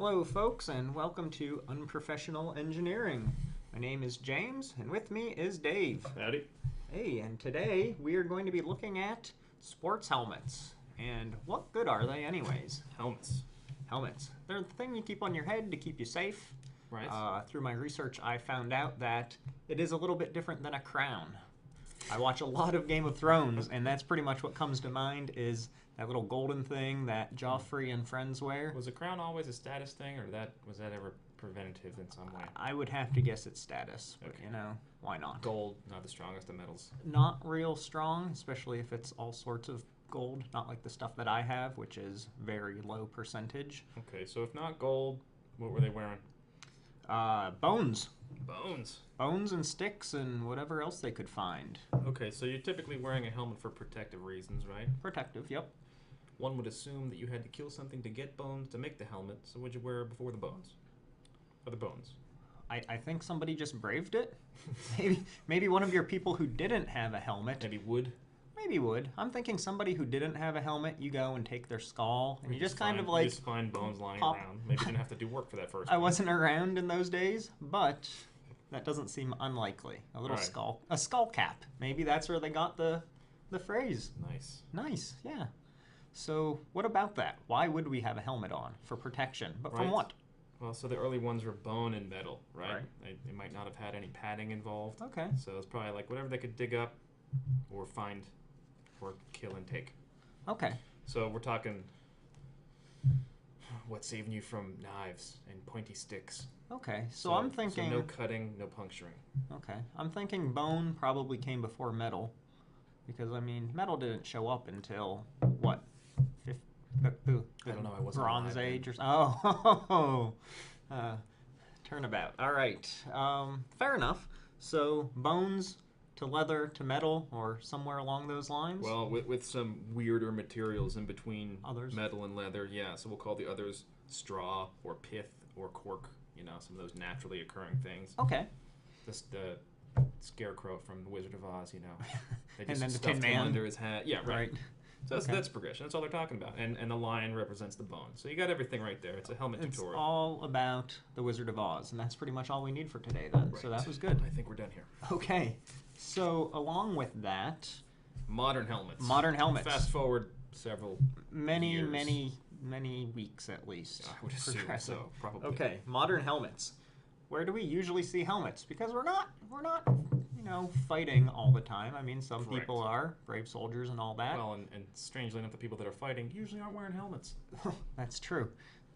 Hello, folks, and welcome to Unprofessional Engineering. My name is James, and with me is Dave. Howdy. Hey, and today we are going to be looking at sports helmets. And what good are they, anyways? Helmets. Helmets. They're the thing you keep on your head to keep you safe. Right. Through my research, I found out that it is a little bit different than a crown. I watch a lot of Game of Thrones, and that's pretty much what comes to mind is that little golden thing that Joffrey and friends wear. Was a crown always a status thing, or was that ever preventative in some way? I would have to guess it's status, but Okay. why not? Gold, not the strongest of metals. Not real strong, especially if it's all sorts of gold, not like the stuff that I have, which is very low percentage. Okay, so if not gold, what were they wearing? Bones. Bones. Bones and sticks and whatever else they could find. Okay, so you're typically wearing a helmet for protective reasons, right? Protective, yep. One would assume that you had to kill something to get bones to make the helmet, so what'd you wear before the bones? Or the bones? I think somebody just braved it. Maybe one of your people who didn't have a helmet. Maybe wood? Maybe would. I'm thinking somebody who didn't have a helmet, you go and take their skull, and you just kind of like... You just find bones lying pop. around. Maybe you didn't have to do work for that first I one. wasn't around in those days, but that doesn't seem unlikely. A little Right. a skull cap. Maybe that's where they got the phrase. Nice. Nice, yeah. So what about that? Why would we have a helmet on? For protection. But from Right. what? Well, so the early ones were bone and metal, right? Right. They might not have had any padding involved. Okay. So it's probably like whatever they could dig up or find or kill and take. Okay. So we're talking what's saving you from knives and pointy sticks. Okay. So I'm thinking... So no cutting, no puncturing. Okay. I'm thinking bone probably came before metal. Because, I mean, metal didn't show up until, what? I don't know, I wasn't Bronze alive then. Age or oh, turnabout. All right, fair enough. So bones to leather to metal, or somewhere along those lines. Well, with some weirder materials in between Others. metal and leather, yeah. So we'll call the others straw or pith or cork. You know, some of those naturally occurring things. Okay. The scarecrow from The Wizard of Oz, you know. They And just then the stuffed Tin him Man. under his hat. Yeah, right. Right. So Okay. that's progression. That's all they're talking about. And the lion represents the bone. So you got everything right there. It's a helmet It's tutorial. all about the Wizard of Oz, and that's pretty much all we need for today. Then, so Right. that was good. I think we're done here. Okay. So along with that, Modern helmets. modern helmets. Fast forward several Many, years. many weeks at least. I would assume progressing. so, probably. Okay, modern helmets. Where do we usually see helmets? Because we're not, fighting all the time. I mean, some Correct. people are brave soldiers and all that. Well, and strangely enough, the people that are fighting usually aren't wearing helmets. That's true.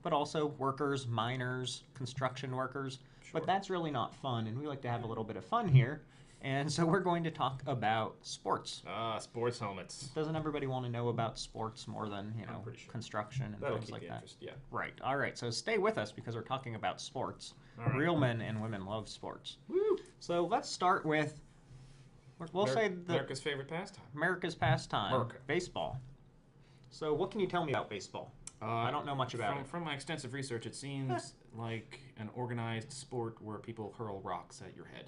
But also workers, miners, construction workers. Sure. But that's really not fun, and we like to have a little bit of fun here. And so we're going to talk about sports. Sports helmets. Doesn't everybody want to know about sports more than, I'm pretty sure. construction and That'll things keep like the that? interest, yeah. Right. All right. So stay with us because we're talking about sports. All right. Real men and women love sports. Woo! So let's start with, we'll say America's favorite pastime. America's pastime, America. baseball. So what can you tell me about baseball? I don't know much about it. From my extensive research, it seems like an organized sport where people hurl rocks at your head.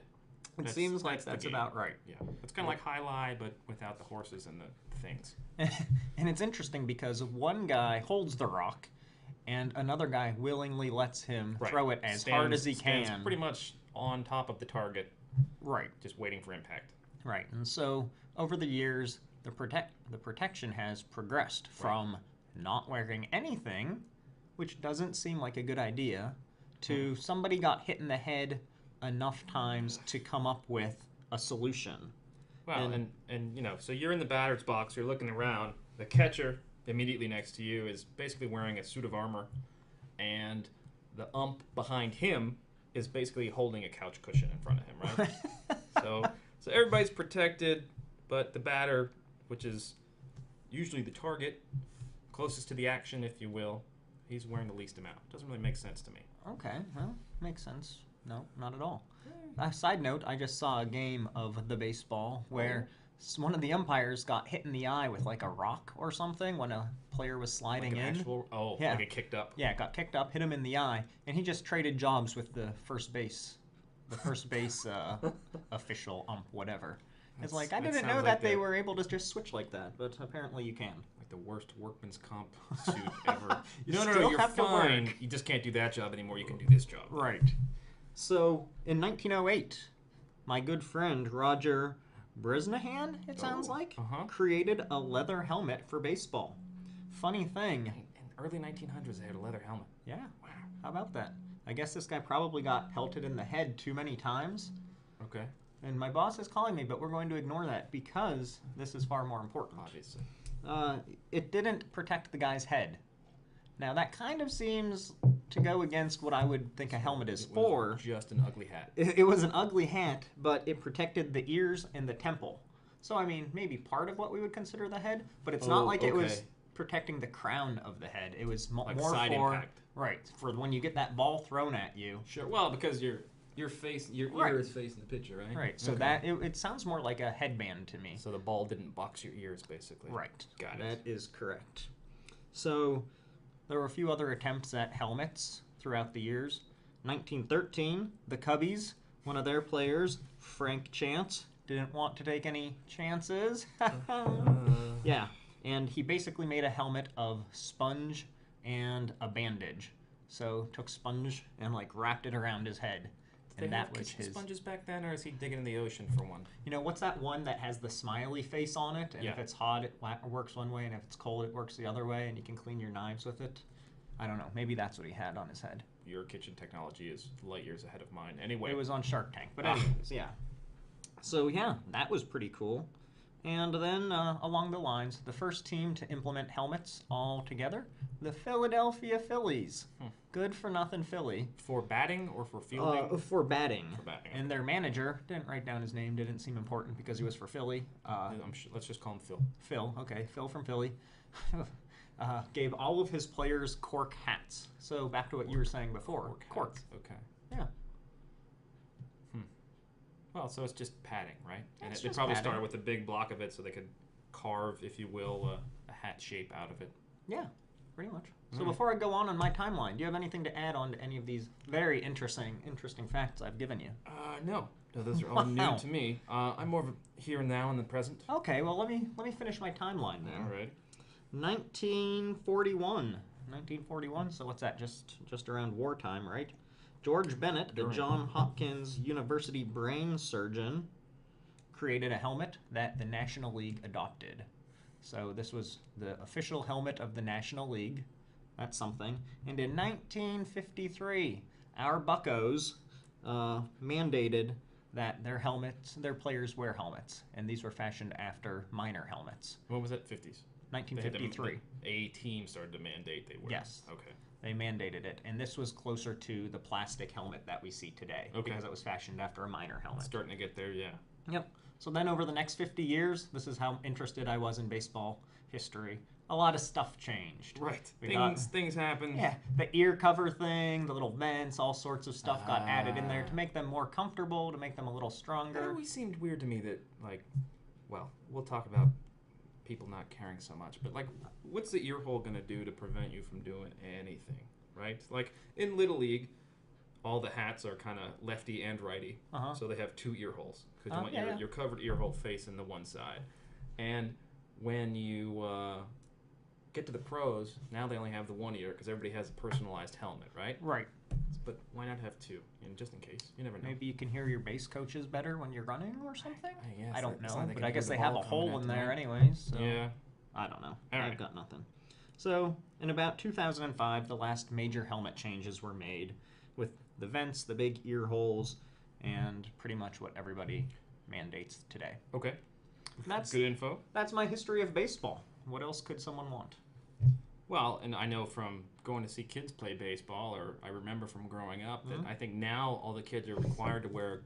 It seems like the that's game. about right. Yeah, it's kind of like high lie, but without the horses and the things. And it's interesting because one guy holds the rock and another guy willingly lets him Right. throw it as hard as he Stands can. pretty much on top of the target, Right. just waiting for impact. Right. And so over the years, the protection has progressed from not wearing anything, which doesn't seem like a good idea, to somebody got hit in the head enough times to come up with a solution. Well, and so you're in the batter's box, you're looking around. The catcher immediately next to you is basically wearing a suit of armor, and the ump behind him is basically holding a couch cushion in front of him, right? so everybody's protected, but the batter, which is usually the target, closest to the action, if you will, he's wearing the least amount. Doesn't really make sense to me. Okay, well, makes sense. No, not at all. Side note, I just saw a game of the baseball where one of the umpires got hit in the eye with like a rock or something when a player was sliding Like an in. Yeah. like it kicked up. Yeah, got kicked up, hit him in the eye, and he just traded jobs with the first base official, whatever. It's like, I that didn't know sounds that like they the- were able to just switch like that, but apparently you can. Like like the worst workman's comp suit ever. You no, still you're have to fine. work. You just can't do that job anymore. You can do this job. Right. So, in 1908, my good friend Roger Bresnahan, it sounds like, created a leather helmet for baseball. Funny thing. In early 1900s, they had a leather helmet. Yeah. Wow. How about that? I guess this guy probably got pelted in the head too many times. Okay. And my boss is calling me, but we're going to ignore that because this is far more important. Obviously. It didn't protect the guy's head. Now, that kind of seems to go against what I would think a helmet is for. Just an ugly hat. It was an ugly hat, but it protected the ears and the temple. So, I mean, maybe part of what we would consider the head, but it's not like it was protecting the crown of the head. It was like more side for impact. Right, for when you get that ball thrown at you. Sure. Well, because your ear is facing the pitcher, right? Right. So that it sounds more like a headband to me. So the ball didn't box your ears, basically. Right. Got it. That is correct. So there were a few other attempts at helmets throughout the years. 1913, the Cubbies, one of their players, Frank Chance, didn't want to take any chances. Yeah. And he basically made a helmet of sponge and a bandage. So took sponge and like wrapped it around his head. And that was his. Sponges back then, or is he digging in the ocean for one? You know, what's that one that has the smiley face on it? And if it's hot, it works one way, and if it's cold, it works the other way, and you can clean your knives with it. I don't know. Maybe that's what he had on his head. Your kitchen technology is light years ahead of mine. Anyway. It was on Shark Tank. But anyways, yeah. So, yeah, that was pretty cool. And then, along the lines, the first team to implement helmets all together, the Philadelphia Phillies. Good for nothing Philly. For batting or for fielding? For batting. For batting. And their manager, didn't write down his name, didn't seem important because he was for Philly. Let's just call him Phil. Phil, okay, Phil from Philly. Gave all of his players cork hats. So back to what you were saying before. Cork. Okay. Yeah. Well, so it's just padding, right? And It's they just probably padding. started with a big block of it so they could carve, if you will, a hat shape out of it. Yeah, pretty much. So before I go on my timeline, do you have anything to add on to any of these very interesting facts I've given you? No. No, those are all new to me. I'm more of a here and now in the present. Okay, well let me finish my timeline then. All right. 1941. So what's that? Just around wartime, right? George Bennett, the Johns Hopkins University brain surgeon, created a helmet that the National League adopted. So this was the official helmet of the National League. That's something. And in 1953, our Buccos mandated that their players wear helmets, and these were fashioned after minor helmets. What was that? 50s. 1953. A team started to mandate they wear. Yes. Okay. They mandated it, and this was closer to the plastic helmet that we see today because it was fashioned after a minor helmet. Starting to get there, yeah. Yep. So then over the next 50 years, this is how interested I was in baseball history. A lot of stuff changed. Right. Things happen. Yeah. The ear cover thing, the little vents, all sorts of stuff got added in there to make them more comfortable, to make them a little stronger. It always seemed weird to me that, we'll talk about people not caring so much, but what's the ear hole going to do to prevent you from doing anything, right? Like in Little League, all the hats are kind of lefty and righty, so they have two ear holes because you want your covered ear hole facing the one side. And when you get to the pros, now they only have the one ear because everybody has a personalized helmet, right? Right. But why not have two? Just in case. You never know. Maybe you can hear your base coaches better when you're running or something? I don't know, they but can I hear guess the they have a ball coming hole at in them, there right? anyways. So Yeah. I don't know. All right. I've got nothing. So in about 2005, the last major helmet changes were made with the vents, the big ear holes, and pretty much what everybody mandates today. Okay. That's good info. That's my history of baseball. What else could someone want? Well, and I know from going to see kids play baseball, or I remember from growing up, that I think now all the kids are required to wear,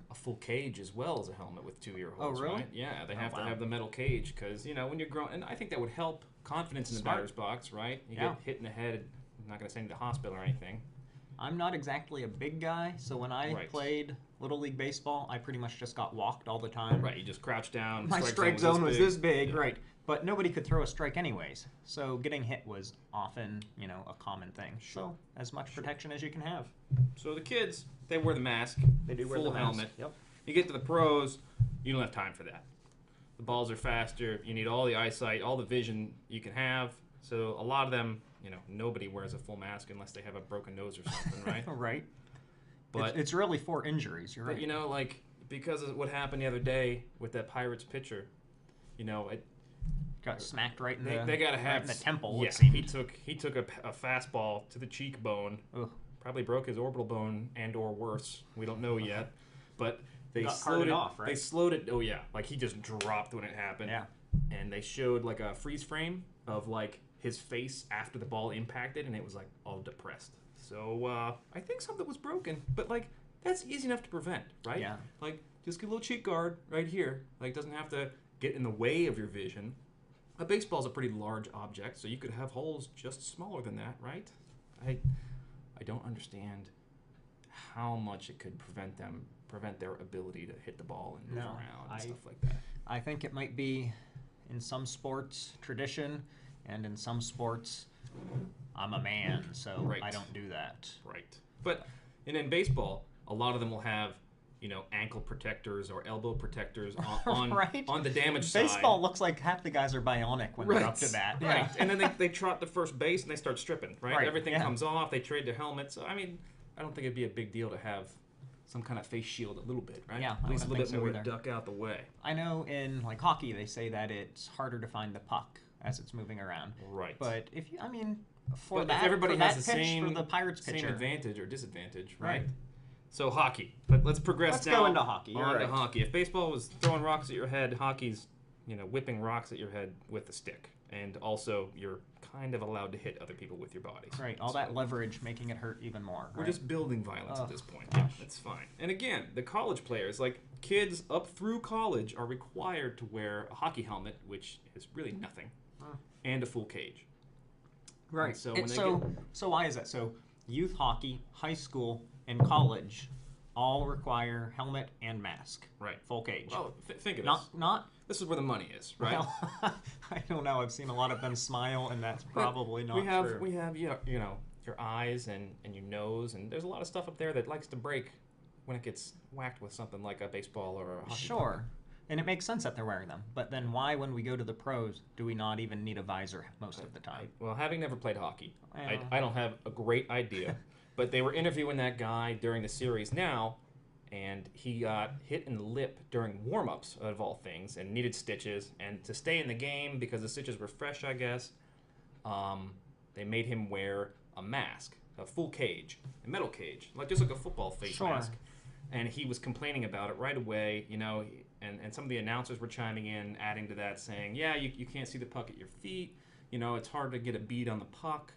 a full cage as well as a helmet with two ear holes. Oh, really? Right? Yeah, they have to have the metal cage because, when you're growing, and I think that would help confidence in the batter's box, right? You get hit in the head, I'm not going to send you to the hospital or anything. I'm not exactly a big guy, so when I played Little League Baseball, I pretty much just got walked all the time. Right, you just crouch down. My strike zone was this big, right. But nobody could throw a strike anyways, so getting hit was often, a common thing. Sure. So as much protection as you can have. So the kids, they wear the mask. They do wear full the mask. helmet. Yep. You get to the pros, you don't have time for that. The balls are faster. You need all the eyesight, all the vision you can have. So a lot of them, nobody wears a full mask unless they have a broken nose or something, right? Right. But it's really for injuries. You're right. But because of what happened the other day with that Pirates pitcher, it Got smacked right in they gotta have right in the temple. Yeah, It seemed. he took a fastball to the cheekbone. Ugh. Probably broke his orbital bone and/or worse. We don't know yet, but they Got slowed carted it off, right? They slowed it. Oh yeah, like he just dropped when it happened. Yeah. And they showed like a freeze frame of like his face after the ball impacted, and it was like all depressed. So I think something was broken, but like that's easy enough to prevent, right? Yeah. Like just get a little cheek guard right here. Like doesn't have to get in the way of your vision. A baseball's a pretty large object, so you could have holes just smaller than that, right? I don't understand how much it could prevent their ability to hit the ball and move around and stuff like that. I think it might be in some sports tradition, and in some sports, I'm a man, so Right. I don't do that. Right. But in baseball, a lot of them will have ankle protectors or elbow protectors on Right? on the damaged side. Baseball looks like half the guys are bionic when they're up to bat. Right. Yeah. And then they trot to first base and they start stripping, right? Right, Everything yeah. comes off. They trade their helmets. So, I mean, I don't think it'd be a big deal to have some kind of face shield a little bit, right? Yeah, At I least a wouldn't little bit think so more either. duck out the way. I know in like hockey they say that it's harder to find the puck as it's moving around. Right. But if But if everybody has the pitch same for the Pirates same pitcher, advantage or disadvantage, right? Right. So hockey. Let's progress Let's now. go into hockey. You're On to right. hockey. If baseball was throwing rocks at your head, hockey's whipping rocks at your head with a stick, and also you're kind of allowed to hit other people with your bodies. right, all that leverage making it hurt even more. We're right? just building violence at Oh, this point. gosh. That's fine. And again, the college players, like kids up through college, are required to wear a hockey helmet, which is really nothing, and a full cage. right. And so And when they so why is that? So youth hockey, high school, and college all require helmet and mask. Right. Full cage. Well, think of this. Not This is where the money is, right? well, I don't know. I've seen a lot of them smile, and that's probably not true. We have your eyes and your nose, and there's a lot of stuff up there that likes to break when it gets whacked with something like a baseball or a hockey Sure. puck. And it makes sense that they're wearing them. But then why, when we go to the pros, do we not even need a visor most of the time? Well, having never played hockey, Well. I don't have a great idea. But they were interviewing that guy during the series now, and he got hit in the lip during warm-ups, of all things, and needed stitches. And to stay in the game, because the stitches were fresh, I guess, they made him wear a mask, a full cage, a metal cage, just like a football face Sure. mask. And he was complaining about it right away, and some of the announcers were chiming in, adding to that, saying, yeah, you can't see the puck at your feet, it's hard to get a bead on the puck.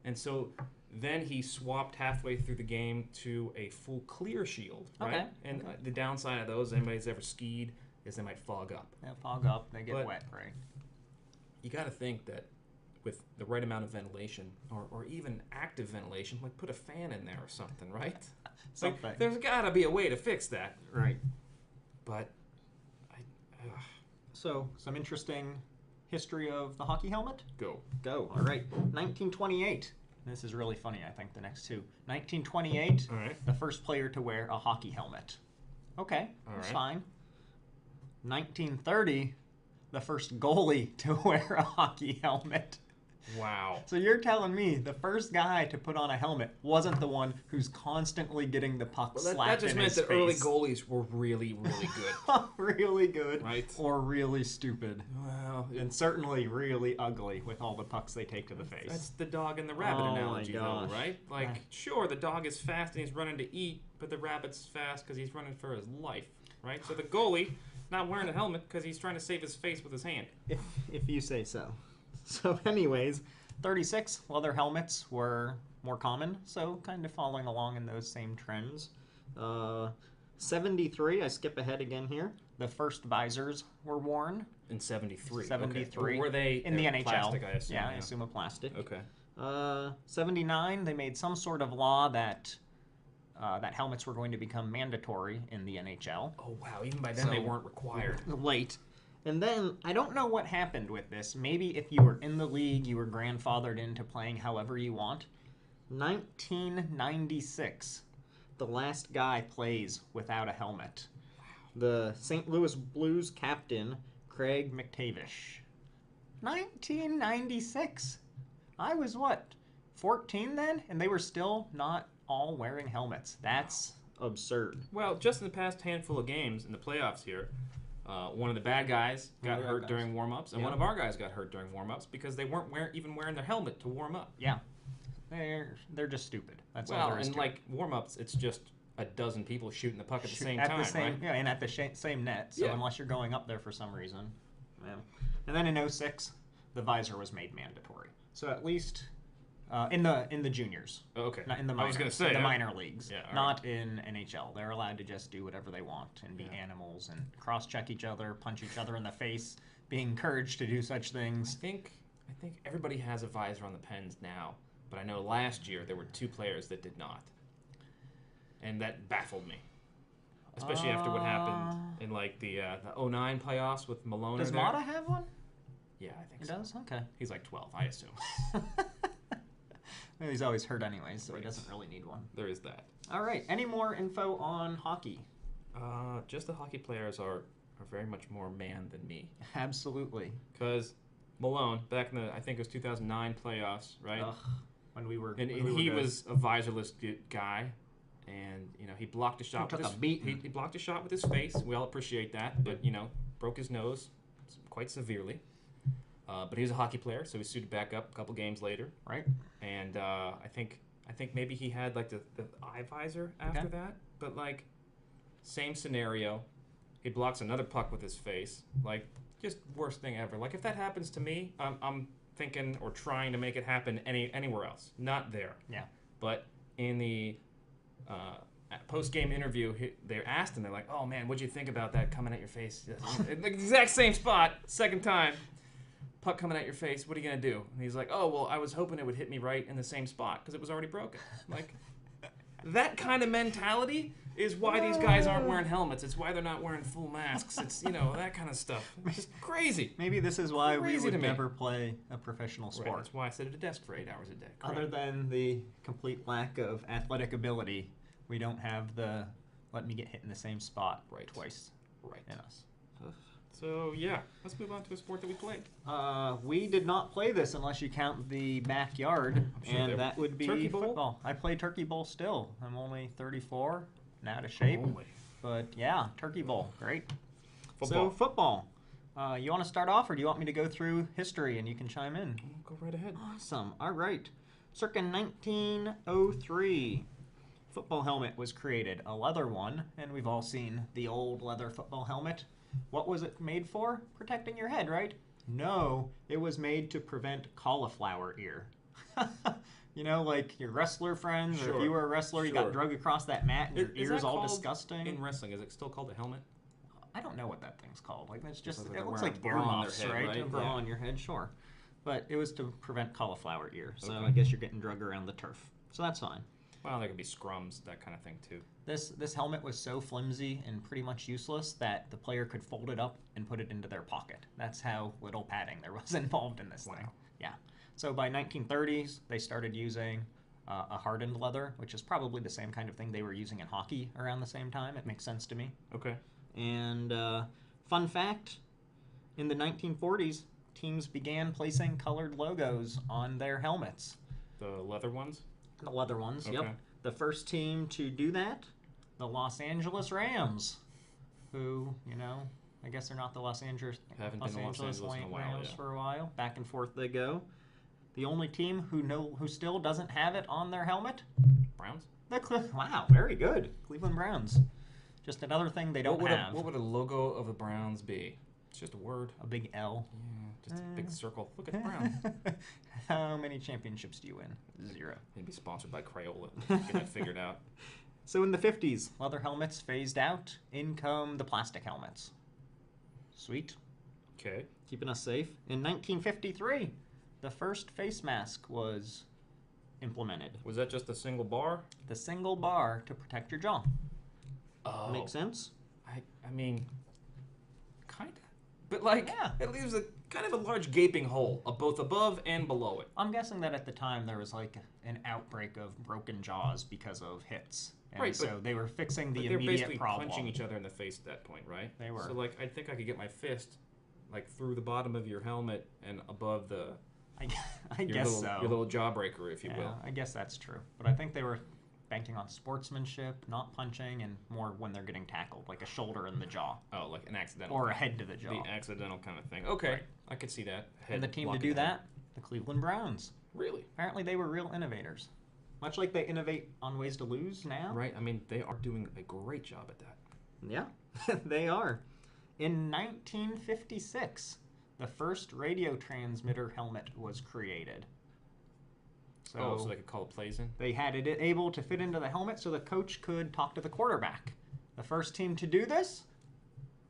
And so then he swapped halfway through the game to a full clear shield, right? Okay. And the downside of those, anybody's ever skied, is they might fog up. They fog up, they get But- wet, right? You got to think that with the right amount of ventilation, or even active ventilation, like put a fan in there or something, right? Something. There's got to be a way to fix that. Right. But So, some interesting history of the hockey helmet? go. Go. All right. 1928. This is really funny, I think, the next two. 1928, All right. the first player to wear a hockey helmet. Okay, All that's right. fine. 1930, the first goalie to wear a hockey helmet. Wow. So you're telling me the first guy to put on a helmet wasn't the one who's constantly getting the puck Well, that slapped just in meant his that face. early goalies were really, really good. Really good, Right. or really stupid, Well, and certainly really ugly with all the pucks they take to the face. that's the dog and the rabbit Oh my analogy, though, gosh. right? Like, sure, the dog is fast and he's running to eat, but the rabbit's fast because he's running for his life, right? So the goalie not wearing a helmet because he's trying to save his face with his hand. If you say so. So anyways, 36 leather helmets were more common, so kind of following along in those same trends. 73, I skip ahead again here. The first visors were worn. In 73. 73. Okay. Or were they In the NHL. plastic, I assume? Yeah, I assume a plastic. Okay. 79, they made some sort of law that that helmets were going to become mandatory in the NHL. Oh, wow. Even by then, they So- weren't required. Late. And then, I don't know what happened with this. Maybe if you were in the league, you were grandfathered into playing however you want. 1996, the last guy plays without a helmet. The St. Louis Blues captain, Craig McTavish. 1996. I was what, 14 then? And they were still not all wearing helmets. That's absurd. Well, just in the past handful of games in the playoffs here, one of the bad guys got hurt during warm-ups, and one of our guys got hurt during warm-ups because they weren't even wearing their helmet to warm up. Yeah. They're just stupid. That's all Well, there is and to like warm-ups, it's just a dozen people shooting the puck at the same time, right? Yeah, and at the same net. So unless you're going up there for some reason. Yeah. And then in 06, the visor was made mandatory. So at least in the juniors. Oh, okay. Not in the minors, I was going to say in the minor leagues. Yeah, not in NHL. They're allowed to just do whatever they want and be animals and cross-check each other, punch each other in the face, be encouraged to do such things. I think everybody has a visor on the Pens now, but I know last year there were 2 players that did not. And that baffled me. Especially after what happened in like the 09 playoffs with Malone. Does Mata have one? Yeah, I think He so. does? Okay. He's like 12, I assume. Well, he's always hurt anyways, so he doesn't really need one. There is that. All right. Any more info on hockey? Just the hockey players are very much more man than me. Absolutely. Because Malone, back in the, I think it was 2009 playoffs, right? Ugh, when we were And when we were he good. was a visorless guy. And, he blocked a shot He with took his a beating. He blocked a shot with his face. We all appreciate that. But, broke his nose quite severely. But he was a hockey player, so he suited back up a couple games later. Right. And I think maybe he had like the eye visor after that. But like, same scenario. He blocks another puck with his face. Like, just worst thing ever. Like, if that happens to me, I'm thinking or trying to make it happen anywhere else. Not there. Yeah. But in the post-game interview, they asked him, they're like, oh man, what'd you think about that coming at your face? In the exact same spot, second time. Puck coming at your face, what are you going to do? And he's like, oh, well, I was hoping it would hit me right in the same spot because it was already broken. Like, that kind of mentality is why these guys aren't wearing helmets. It's why they're not wearing full masks. It's, that kind of stuff. It's just crazy. Maybe this is why we Crazy would to me. never play a professional sport. Right, that's why I sit at a desk for 8 hours a day. Correct. Other than the complete lack of athletic ability, we don't have the let me get hit in the same spot twice in us. So, yeah, let's move on to a sport that we played. We did not play this unless you count the backyard, and that would be Turkey Bowl? football. I play Turkey Bowl still. I'm only 34, and out of shape. But yeah, Turkey Bowl, great. Football. So football. You want to start off, or do you want me to go through history and you can chime in? Go right ahead. Awesome. All right. Circa 1903, football helmet was created, a leather one, and we've all seen the old leather football helmet. What was it made for? Protecting your head, right? No, it was made to prevent cauliflower ear. Like your wrestler friends, or if you were a wrestler, you got drug across that mat and your ear's all disgusting. In wrestling, is it still called a helmet? I don't know what that thing's called. Like it's just Like it looks wearing like a bra on their earmuffs, head, right? right? A bra Yeah. on your head, sure. But it was to prevent cauliflower ear. So Okay. I guess you're getting drug around the turf. So that's fine. Well, there could be scrums, that kind of thing, too. This helmet was so flimsy and pretty much useless that the player could fold it up and put it into their pocket. That's how little padding there was involved in this thing. Yeah. So by 1930s, they started using a hardened leather, which is probably the same kind of thing they were using in hockey around the same time. It makes sense to me. Okay. And fun fact, in the 1940s, teams began placing colored logos on their helmets. The leather ones? The leather ones, Okay. yep. The first team to do that, the Los Angeles Rams, who, I guess they're not the Los Angeles Haven't been the Los Angeles in a while, Rams yeah. for a while. Back and forth they go. The only team who still doesn't have it on their helmet, Browns? wow, very good, Cleveland Browns. Just another thing they don't have. What would a logo of the Browns be? It's just a word. A big L. Yeah, just a big circle. Look at the Browns. How many championships do you win? 0. They'd be sponsored by Crayola. Get that figured out. So in the 50s, leather helmets phased out. In come the plastic helmets. Sweet. Okay. Keeping us safe. In 1953, the first face mask was implemented. Was that just a single bar? The single bar to protect your jaw. Oh. Make sense? I mean, kind of. But, like, Yeah. it leaves a kind of a large gaping hole, both above and below it. I'm guessing that at the time there was like an outbreak of broken jaws because of hits. And Right, so they were fixing the But they're immediate basically problem. punching each other in the face at that point, right? They were. So, like, I think I could get my fist like through the bottom of your helmet and above the I guess so. your little jawbreaker, if you Yeah, will. I guess that's true. But I think they were banking on sportsmanship, not punching, and more when they're getting tackled, like a shoulder in the jaw. Oh, like an accidental. Or a head to the jaw. The accidental kind of thing. Okay, Right. I could see that. And the team to do that, the Cleveland Browns. Really? Apparently they were real innovators. Much like they innovate on ways to lose now. Right. I mean, they are doing a great job at that. Yeah, they are. In 1956, the first radio transmitter helmet was created. So they could call the plays in? They had it able to fit into the helmet so the coach could talk to the quarterback. The first team to do this?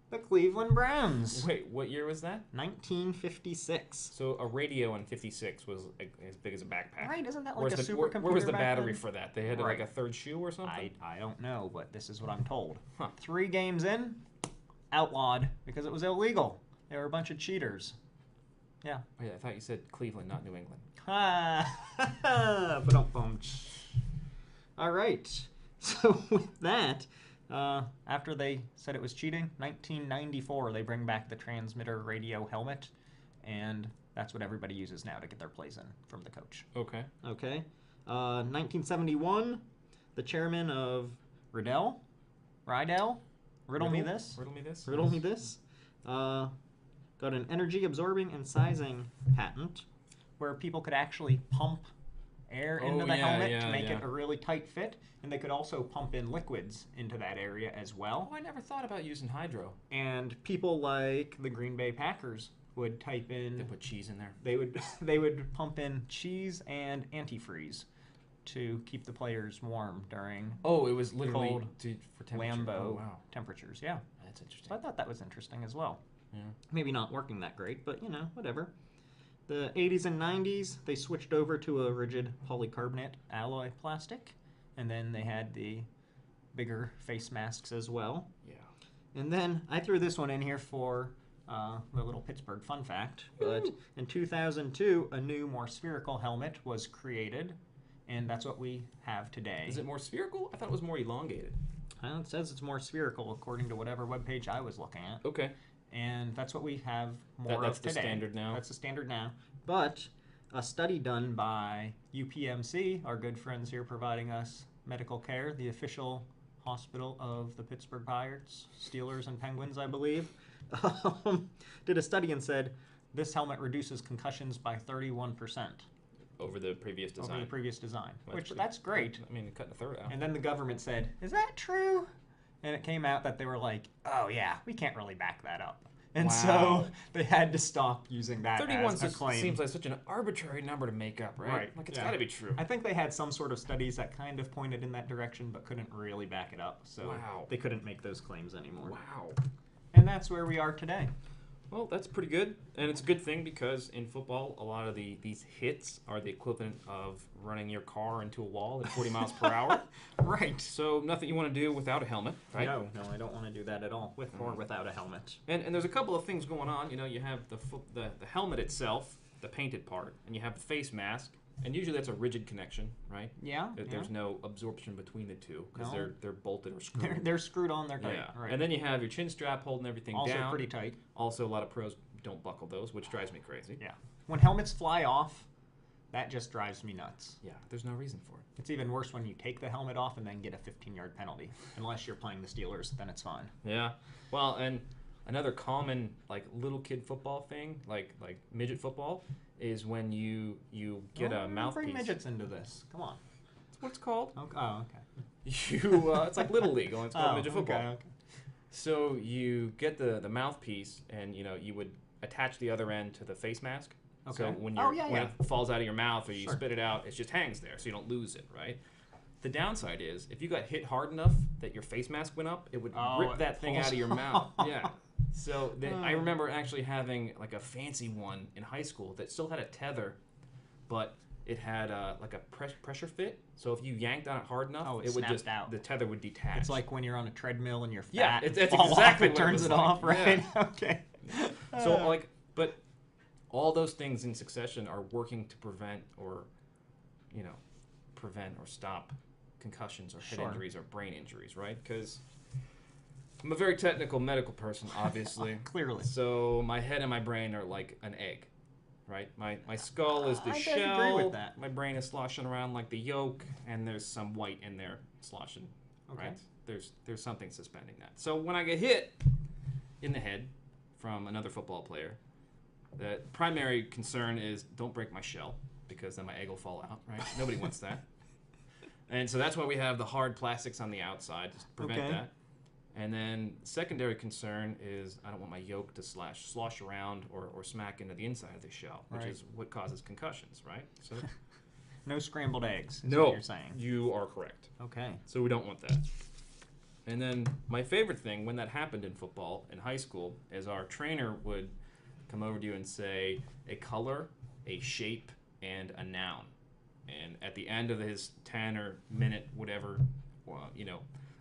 The Cleveland Browns. Wait, what year was that? 1956. So a radio in 56 was as big as a backpack. Right, isn't that like a supercomputer? Where was the back battery then? for that? They had Right. like a third shoe or something? I don't know, but this is what I'm told. Huh. 3 games in, outlawed because it was illegal. They were a bunch of cheaters. Yeah. Wait, I thought you said Cleveland, not New England. Ba-dum-bum. All right. So with that, after they said it was cheating, 1994 they bring back the transmitter radio helmet, and that's what everybody uses now to get their plays in from the coach. Okay. Okay. 1971, the chairman of Riddle, riddle me this, got an energy absorbing and sizing patent where people could actually pump air into the helmet to make it a really tight fit, and they could also pump in liquids into that area as well. Oh, I never thought about using hydro. And people like the Green Bay Packers would type in. They put cheese in there. They would pump in cheese and antifreeze to keep the players warm during. Oh, it was literally cold for temperature. Lambeau Oh, wow. temperatures. Yeah, That's interesting. so I thought that was interesting as well. Yeah. Maybe not working that great, but whatever. The 80s and 90s, they switched over to a rigid polycarbonate alloy plastic, and then they had the bigger face masks as well. Yeah. And then I threw this one in here for the little Pittsburgh fun fact, but in 2002, a new, more spherical helmet was created, and that's what we have today. Is it more spherical? I thought it was more elongated. It says it's more spherical according to whatever webpage I was looking at. Okay. And that's what we have more That's of the today. standard now. That's the standard now. But a study done by UPMC, our good friends here providing us medical care, the official hospital of the Pittsburgh Pirates, Steelers, and Penguins, I believe, did a study and said this helmet reduces concussions by 31%. Over the previous design. Over the previous design, Well, that's great. I mean, cutting a third out. And then the government said, is that true? And it came out that they were like, oh yeah, we can't really back that up. And Wow. so they had to stop using that 31 as a claim. seems like such an arbitrary number to make up, right? Right, Like, it's yeah. got to be true. I think they had some sort of studies that kind of pointed in that direction but couldn't really back it up. So Wow. they couldn't make those claims anymore. Wow. And that's where we are today. Well, that's pretty good. And it's a good thing because in football, a lot of these hits are the equivalent of running your car into a wall at 40 miles per hour. Right. So nothing you want to do without a helmet, right? No, I don't want to do that at all, with or without a helmet. And there's a couple of things going on. You have the helmet itself, the painted part, and you have the face mask. And usually that's a rigid connection, right? Yeah. There's no absorption between the two because No. they're bolted or screwed. They're screwed on, they're tight. Yeah. Right. And then you have your chin strap holding everything also down. pretty tight. Also, a lot of pros don't buckle those, which drives me crazy. Yeah. When helmets fly off, that just drives me nuts. Yeah, there's no reason for it. It's even worse when you take the helmet off and then get a 15-yard penalty. Unless you're playing the Steelers, then it's fine. Yeah. Well, and another common little kid football thing, like midget football, is when you get a mouthpiece. Bring midgets into this. Come on. That's what it's called. Oh, okay. It's like Little League, only it's called midget football. Okay. So you get the mouthpiece, and you would attach the other end to the face mask. Okay. So when yeah. it falls out of your mouth or you Sure. spit it out, it just hangs there, so you don't lose it, right? The downside is if you got hit hard enough that your face mask went up, it would rip that thing out of your mouth. Yeah. So I remember actually having like a fancy one in high school that still had a tether, but it had like a pressure fit. So if you yanked on it hard enough, it would snapped just out. The tether would detach. It's like when you're on a treadmill and you're fat. Yeah, and that's fall exactly off, what it turns was it off, like. right? Yeah. Okay. So but all those things in succession are working to prevent or stop concussions or head Sure. injuries or brain injuries, right? Because I'm a very technical medical person, obviously. Clearly. So my head and my brain are like an egg, right? My skull is the I shell. disagree with that. My brain is sloshing around like the yolk, and there's some white in there sloshing, Okay. right? There's something suspending that. So when I get hit in the head from another football player, the primary concern is don't break my shell, because then my egg will fall out, right? Nobody wants that. And so that's why we have the hard plastics on the outside to prevent that. And then secondary concern is I don't want my yolk to slosh around or smack into the inside of the shell, which is what causes concussions, right? So No scrambled eggs, is no, what you're saying. You are correct. Okay. So we don't want that. And then my favorite thing when that happened in football in high school is our trainer would come over to you and say a color, a shape, and a noun. And at the end of his 10 or minute whatever,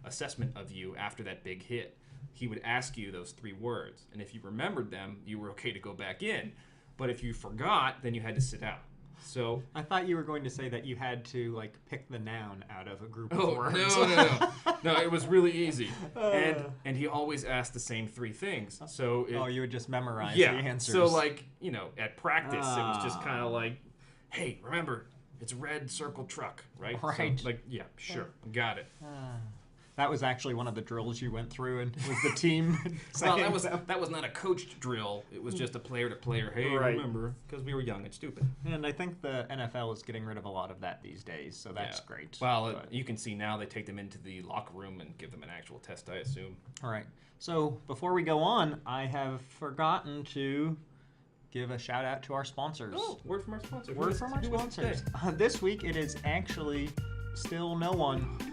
assessment of you after that big hit, he would ask you those 3 words. And if you remembered them, you were okay to go back in. But if you forgot, then you had to sit out. So I thought you were going to say that you had to like pick the noun out of a group of words. No, it was really easy. And he always asked the same 3 things. So you would just memorize the yeah. answers. So at practice, it was just kind of like, hey, remember, it's red circle truck, right? Right. So, yeah, sure, got it. That was actually one of the drills you went through, and was the team. Well, that was not a coached drill. It was just a player to player. Hey, remember, because we were young and stupid. And I think the NFL is getting rid of a lot of that these days, so that's great. Well, you can see now they take them into the locker room and give them an actual test, I assume. All right. So before we go on, I have forgotten to give a shout out to our sponsors. Oh, word from our sponsor. Word from our sponsors. This week it is actually still no one.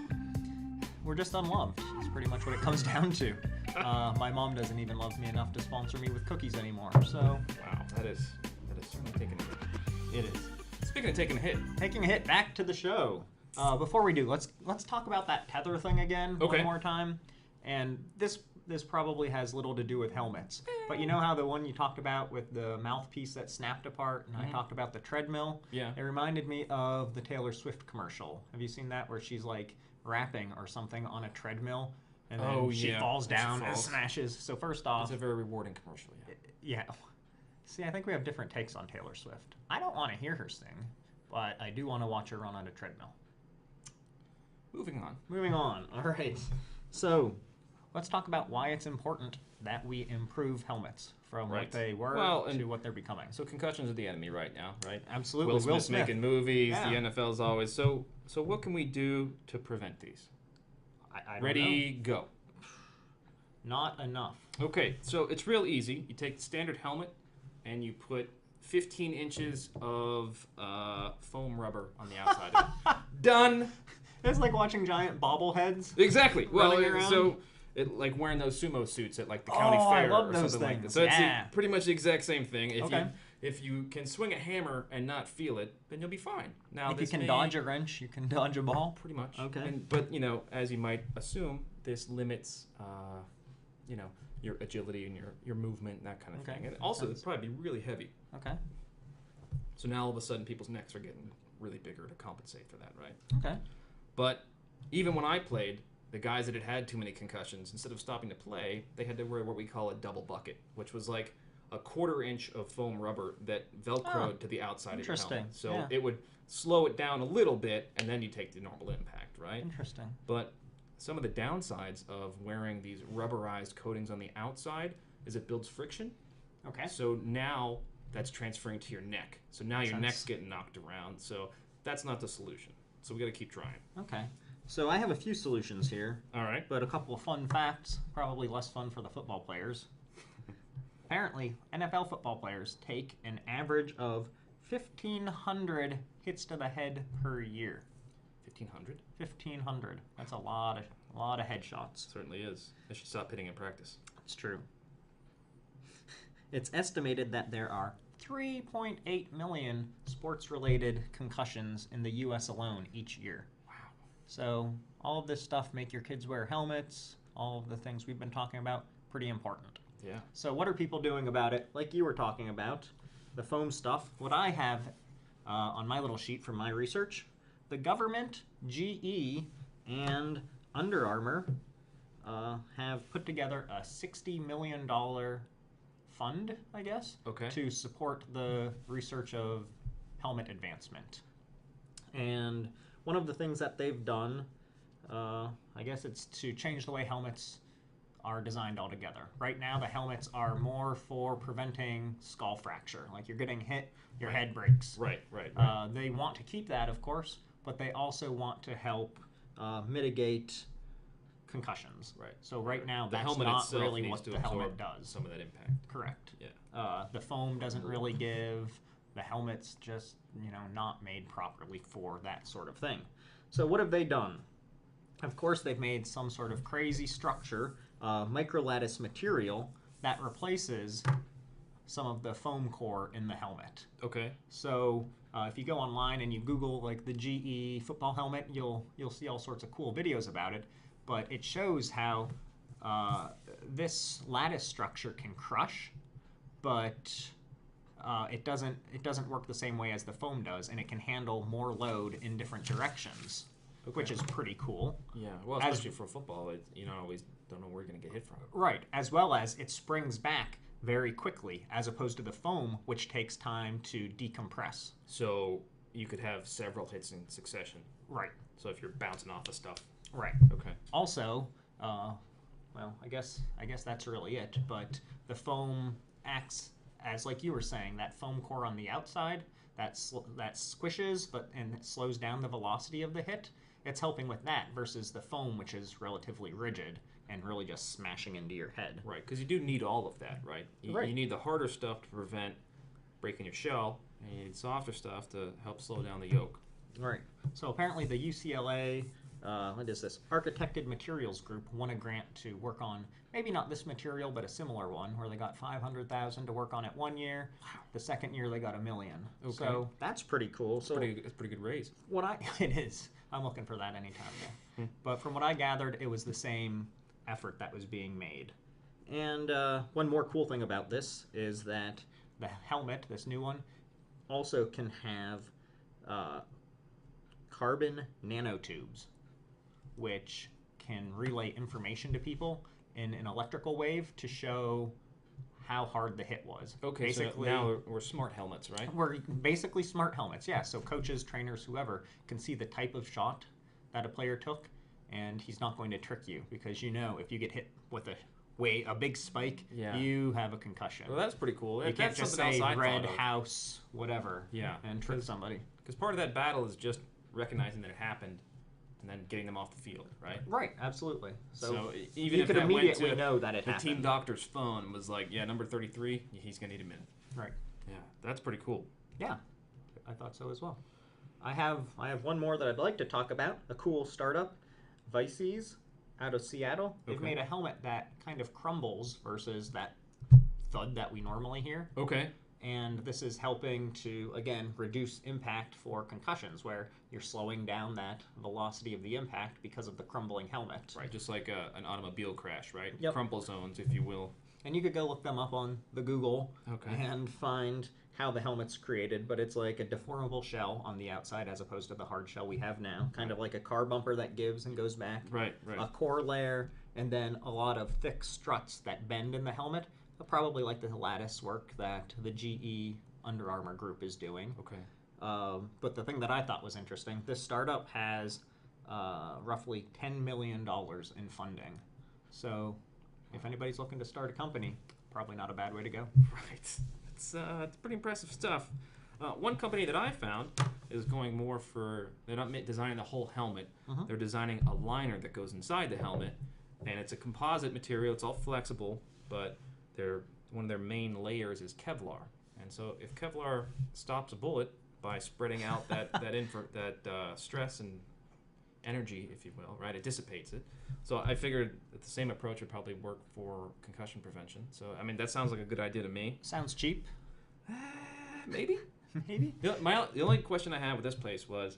We're just unloved. That's pretty much what it comes down to. My mom doesn't even love me enough to sponsor me with cookies anymore. So wow, that is certainly taking a hit. It is. Speaking of taking a hit, taking a hit. Back to the show. Before we do, let's talk about that tether thing again one more time. And this probably has little to do with helmets, but you know how the one you talked about with the mouthpiece that snapped apart, and I talked about the treadmill. Yeah. It reminded me of the Taylor Swift commercial. Have you seen that where she's like rapping or something on a treadmill, and then she falls down and smashes? So first off, it's a very rewarding commercial. Yeah. See, I think we have different takes on Taylor Swift. I don't want to hear her sing, but I do want to watch her run on a treadmill. Moving on. All right. So let's talk about why it's important that we improve helmets from what they were to what they're becoming. So concussions are the enemy right now, right? Absolutely. Will Smith's making movies. Yeah. The NFL's always. So what can we do to prevent these? I don't Ready, know. go. Not enough. Okay, so it's real easy. You take the standard helmet and you put 15 inches of foam rubber on the outside of it. Done. It's like watching giant bobbleheads. Exactly. Well, around. so it like wearing those sumo suits at like the county fair I love or those something things. like that. So it's pretty much the exact same thing. If you can swing a hammer and not feel it, then you'll be fine. Now, if you can dodge a wrench, you can dodge a ball. Pretty much. Okay. But as you might assume, this limits, your agility and your movement and that kind of thing. And also, it'd probably be really heavy. Okay. So now all of a sudden, people's necks are getting really bigger to compensate for that, right? Okay. But even when I played, the guys that had too many concussions, instead of stopping to play, they had to wear what we call a double bucket, which was like a 1/4 inch of foam rubber that velcroed to the outside of your helmet. So it would slow it down a little bit, and then you take the normal impact, right? Interesting. But some of the downsides of wearing these rubberized coatings on the outside is it builds friction. Okay. So now that's transferring to your neck. So now your neck's getting knocked around. So that's not the solution. So we got to keep trying. Okay. So I have a few solutions here. All right. But a couple of fun facts, probably less fun for the football players. Apparently, NFL football players take an average of 1,500 hits to the head per year. 1,500? 1,500. That's a lot of headshots. Certainly is. I should stop hitting in practice. It's true. It's estimated that there are 3.8 million sports-related concussions in the U.S. alone each year. Wow. So all of this stuff, make your kids wear helmets, all of the things we've been talking about, pretty important. Yeah. So what are people doing about it? Like you were talking about, the foam stuff. What I have on my little sheet from my research, the government, GE, and Under Armour have put together a $60 million fund, I guess, Okay. to support the research of helmet advancement. And one of the things that they've done, I guess it's to change the way helmets are designed altogether. Right now, the helmets are more for preventing skull fracture. Like you're getting hit, your head breaks. Right. They want to keep that, of course, but they also want to help mitigate concussions. Right. So right now, The that's helmet not itself really needs what to the absorb helmet does. some of that impact. Correct. Yeah. The foam doesn't really give. The helmet's just, not made properly for that sort of thing. So what have they done? Of course, they've made some sort of crazy structure, microlattice material, that replaces some of the foam core in the helmet. Okay. So if you go online and you Google like the GE football helmet, you'll see all sorts of cool videos about it. But it shows how this lattice structure can crush, but it doesn't work the same way as the foam does, and it can handle more load in different directions, which is pretty cool. Yeah. Well, especially for football, you don't always don't know where you're going to get hit from. Right, as well as it springs back very quickly, as opposed to the foam, which takes time to decompress. So you could have several hits in succession. Right. So if you're bouncing off of stuff. Right. Okay. Also, well, I guess that's really it. But the foam acts as, like you were saying, that foam core on the outside that squishes, and it slows down the velocity of the hit. It's helping with that versus the foam, which is relatively rigid and really just smashing into your head. Right, because you do need all of that, right? Right. You need the harder stuff to prevent breaking your shell, and you need softer stuff to help slow down the yoke. Right. So apparently the UCLA, what is this? Architected Materials Group won a grant to work on maybe not this material, but a similar one, where they got $500,000 to work on it one year. The second year they got $1 million. Okay. So that's pretty cool. So It's a pretty good raise. it is. I'm looking for that anytime. Yeah. But from what I gathered, it was the same effort that was being made. And one more cool thing about this is that the helmet, this new one, also can have carbon nanotubes, which can relay information to people in an electrical wave to show how hard the hit was. Okay, basically, so now we're smart helmets, right? we're basically smart helmets, yeah. So coaches, trainers, whoever can see the type of shot that a player took, and he's not going to trick you because if you get hit with a big spike, Yeah. you have a concussion. Well, that's pretty cool. You can't That's just something say else I red thought of. house, whatever, Yeah. and trick somebody. Because part of that battle is just recognizing that it happened and then getting them off the field, right? Right, absolutely. So even you if could that went immediately to know that it the happened. team doctor's phone was like, yeah, number 33, he's going to need a minute. Right. Yeah, that's pretty cool. Yeah, I thought so as well. I have one more that I'd like to talk about. A cool startup, Vices, out of Seattle. They've Okay. made a helmet that kind of crumbles versus that thud that we normally hear. Okay. And this is helping to, again, reduce impact for concussions, where you're slowing down that velocity of the impact because of the crumbling helmet. Right, just like an automobile crash, right? Yep. Crumple zones, if you will. And you could go look them up on the Google Okay. and find how the helmet's created, but it's like a deformable shell on the outside as opposed to the hard shell we have now. Kind of like a car bumper that gives and goes back. Right. A core layer, and then a lot of thick struts that bend in the helmet, probably like the lattice work that the GE Under Armour group is doing. Okay. But the thing that I thought was interesting, this startup has roughly $10 million in funding. So if anybody's looking to start a company, probably not a bad way to go. Right. It's pretty impressive stuff. One company that I found is going more for, they're not designing the whole helmet. Mhm. They're designing a liner that goes inside the helmet, and it's a composite material. It's all flexible, but one of their main layers is Kevlar. And so if Kevlar stops a bullet by spreading out that stress and energy, if you will, right, it dissipates it. So I figured that the same approach would probably work for concussion prevention. So I mean, that sounds like a good idea to me. Sounds cheap. Maybe. Maybe. The only question I had with this place was,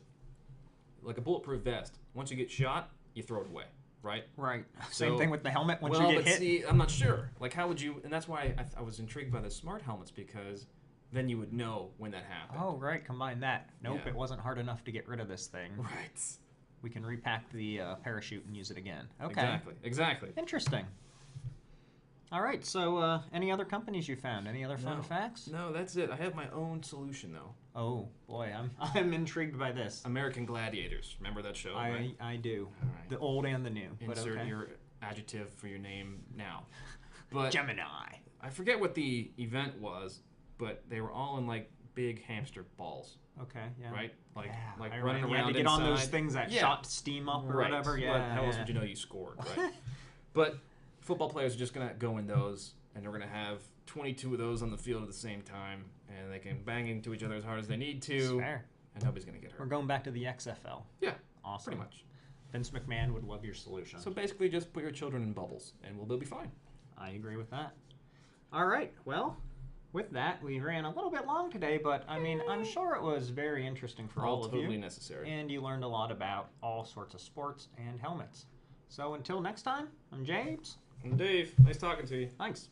like a bulletproof vest. Once you get shot, you throw it away, right? Right. Same So- thing with the helmet. Once well, you get but hit. see, I'm not sure. Like, how would you? And that's why I was intrigued by the smart helmets, because then you would know when that happened. Oh, right. Combine that. Nope, Yeah. it wasn't hard enough to get rid of this thing. Right. we can repack the parachute and use it again. Okay. Exactly. Interesting. All right. So, any other companies you found? Any other fun facts? No, that's it. I have my own solution though. Oh boy, I'm intrigued by this. American Gladiators. Remember that show? Right? I do. All right. The old and the new. Insert your adjective for your name now. But Gemini. I forget what the event was, but they were all in like big hamster balls. Okay. Yeah. Right? Like I running remember you around had to get inside. on those things that shot steam up or right. whatever. Yeah. How else would you know you scored, right? But football players are just gonna go in those, and they're gonna have 22 of those on the field at the same time, and they can bang into each other as hard as they need to. Fair. And nobody's gonna get hurt. We're going back to the XFL. Yeah. Awesome. Pretty much. Vince McMahon would love your solution. So basically, just put your children in bubbles, and they'll be fine. I agree with that. All right. Well, with that, we ran a little bit long today, but I mean, I'm sure it was very interesting for all of you. Totally necessary. And you learned a lot about all sorts of sports and helmets. So until next time, I'm James. And Dave, nice talking to you. Thanks.